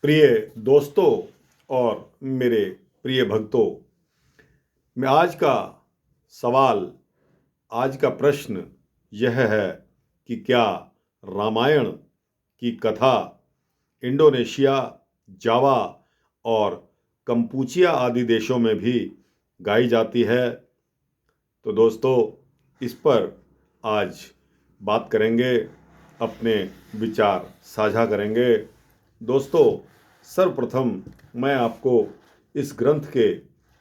प्रिय दोस्तों और मेरे प्रिय भक्तों, मैं सवाल आज का प्रश्न यह है कि क्या रामायण की कथा इंडोनेशिया, जावा और कंपूचिया आदि देशों में भी गाई जाती है। तो दोस्तों, इस पर आज बात करेंगे, अपने विचार साझा करेंगे। दोस्तों, सर्वप्रथम मैं आपको इस ग्रंथ के,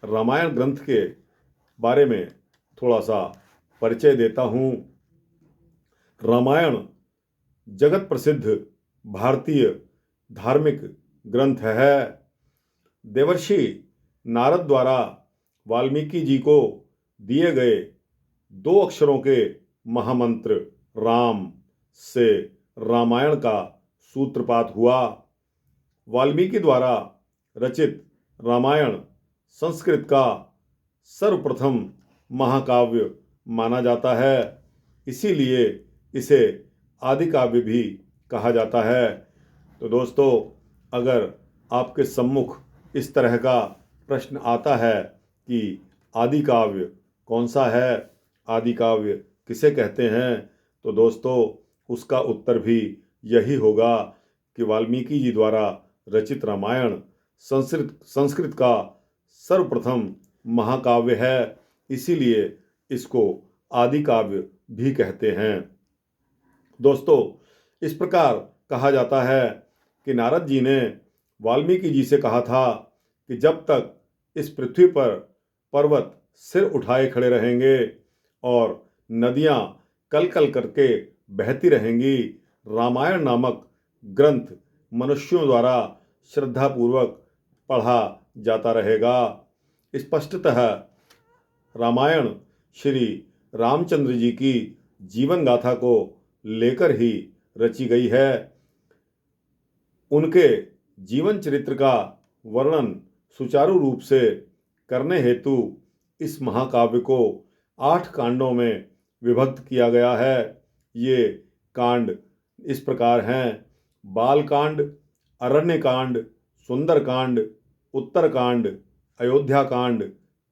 रामायण ग्रंथ के बारे में थोड़ा सा परिचय देता हूँ। रामायण जगत प्रसिद्ध भारतीय धार्मिक ग्रंथ है। देवर्षि नारद द्वारा वाल्मीकि जी को दिए गए 2 अक्षरों के महामंत्र राम से रामायण का सूत्रपात हुआ। वाल्मीकि द्वारा रचित रामायण संस्कृत का सर्वप्रथम महाकाव्य माना जाता है, इसीलिए इसे आदि काव्य भी कहा जाता है। तो दोस्तों, अगर आपके सम्मुख इस तरह का प्रश्न आता है कि आदि काव्य कौन सा है, आदि काव्य किसे कहते हैं, तो दोस्तों उसका उत्तर भी यही होगा कि वाल्मीकि जी द्वारा रचित रामायण संस्कृत का सर्वप्रथम महाकाव्य है, इसीलिए इसको आदि काव्य भी कहते हैं। दोस्तों, इस प्रकार कहा जाता है कि नारद जी ने वाल्मीकि जी से कहा था कि जब तक इस पृथ्वी पर पर्वत सिर उठाए खड़े रहेंगे और नदियां कल कल करके बहती रहेंगी, रामायण नामक ग्रंथ मनुष्यों द्वारा श्रद्धापूर्वक पढ़ा जाता रहेगा। स्पष्टतः रामायण श्री रामचंद्र जी की जीवन गाथा को लेकर ही रची गई है। उनके जीवन चरित्र का वर्णन सुचारू रूप से करने हेतु इस महाकाव्य को 8 कांडों में विभक्त किया गया है। ये कांड इस प्रकार हैं: बालकांड, अरण्यकांड, सुंदरकांड, उत्तरकांड, अयोध्या कांड,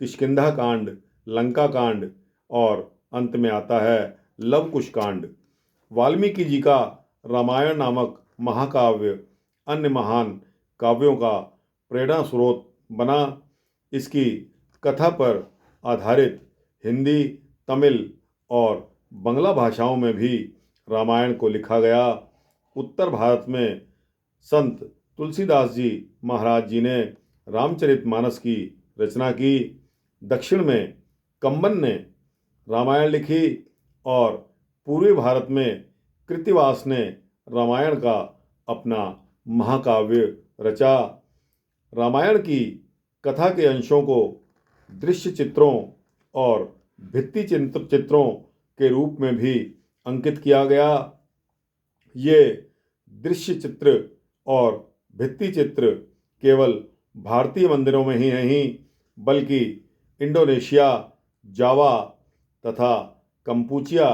किष्किंधा कांड, लंका कांड और अंत में आता है लवकुश कांड। वाल्मीकि जी का रामायण नामक महाकाव्य अन्य महान काव्यों का प्रेरणा स्रोत बना। इसकी कथा पर आधारित हिंदी, तमिल और बंगला भाषाओं में भी रामायण को लिखा गया। उत्तर भारत में संत तुलसीदास जी महाराज जी ने रामचरितमानस की रचना की। दक्षिण में कंबन ने रामायण लिखी और पूर्वी भारत में कृत्तिवास ने रामायण का अपना महाकाव्य रचा। रामायण की कथा के अंशों को दृश्य चित्रों और भित्ति चित्रों के रूप में भी अंकित किया गया। ये दृश्य चित्र और भित्ति चित्र केवल भारतीय मंदिरों में ही नहीं, बल्कि इंडोनेशिया, जावा तथा कंपूचिया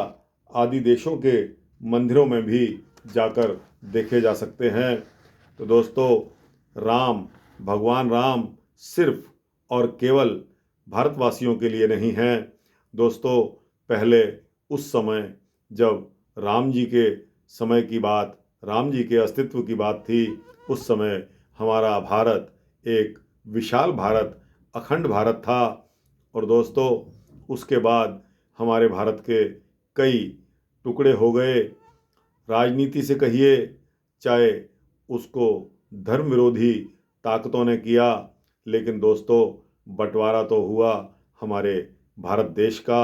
आदि देशों के मंदिरों में भी जाकर देखे जा सकते हैं। तो दोस्तों, भगवान राम सिर्फ और केवल भारतवासियों के लिए नहीं हैं। दोस्तों, पहले उस समय जब राम जी के समय की बात, राम जी के अस्तित्व की बात थी, उस समय हमारा भारत एक विशाल भारत, अखंड भारत था। और दोस्तों, उसके बाद हमारे भारत के कई टुकड़े हो गए। राजनीति से कहिए, चाहे उसको धर्म विरोधी ताकतों ने किया, लेकिन दोस्तों बंटवारा तो हुआ हमारे भारत देश का।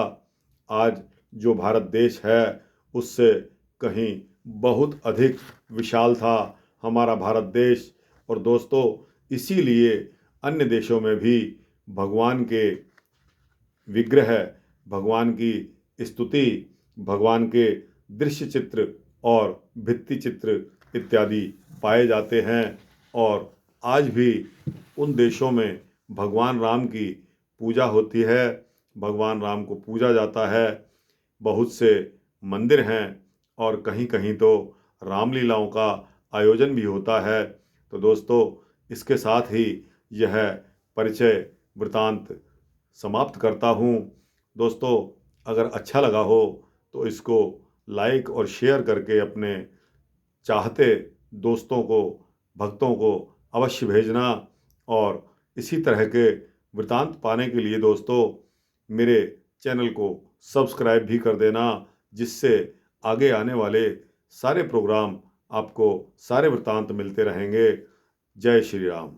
आज जो भारत देश है उससे कहीं बहुत अधिक विशाल था हमारा भारत देश। और दोस्तों, इसीलिए अन्य देशों में भी भगवान के विग्रह, भगवान की स्तुति, भगवान के दृश्य चित्र और भित्ति चित्र इत्यादि पाए जाते हैं। और आज भी उन देशों में भगवान राम की पूजा होती है, भगवान राम को पूजा जाता है। बहुत से मंदिर हैं और कहीं कहीं तो रामलीलाओं का आयोजन भी होता है। तो दोस्तों, इसके साथ ही यह परिचय वृतांत समाप्त करता हूँ। दोस्तों, अगर अच्छा लगा हो तो इसको लाइक और शेयर करके अपने चाहते दोस्तों को, भक्तों को अवश्य भेजना। और इसी तरह के वृतांत पाने के लिए दोस्तों मेरे चैनल को सब्सक्राइब भी कर देना, जिससे आगे आने वाले सारे प्रोग्राम आपको, सारे वृतांत मिलते रहेंगे। जय श्री राम।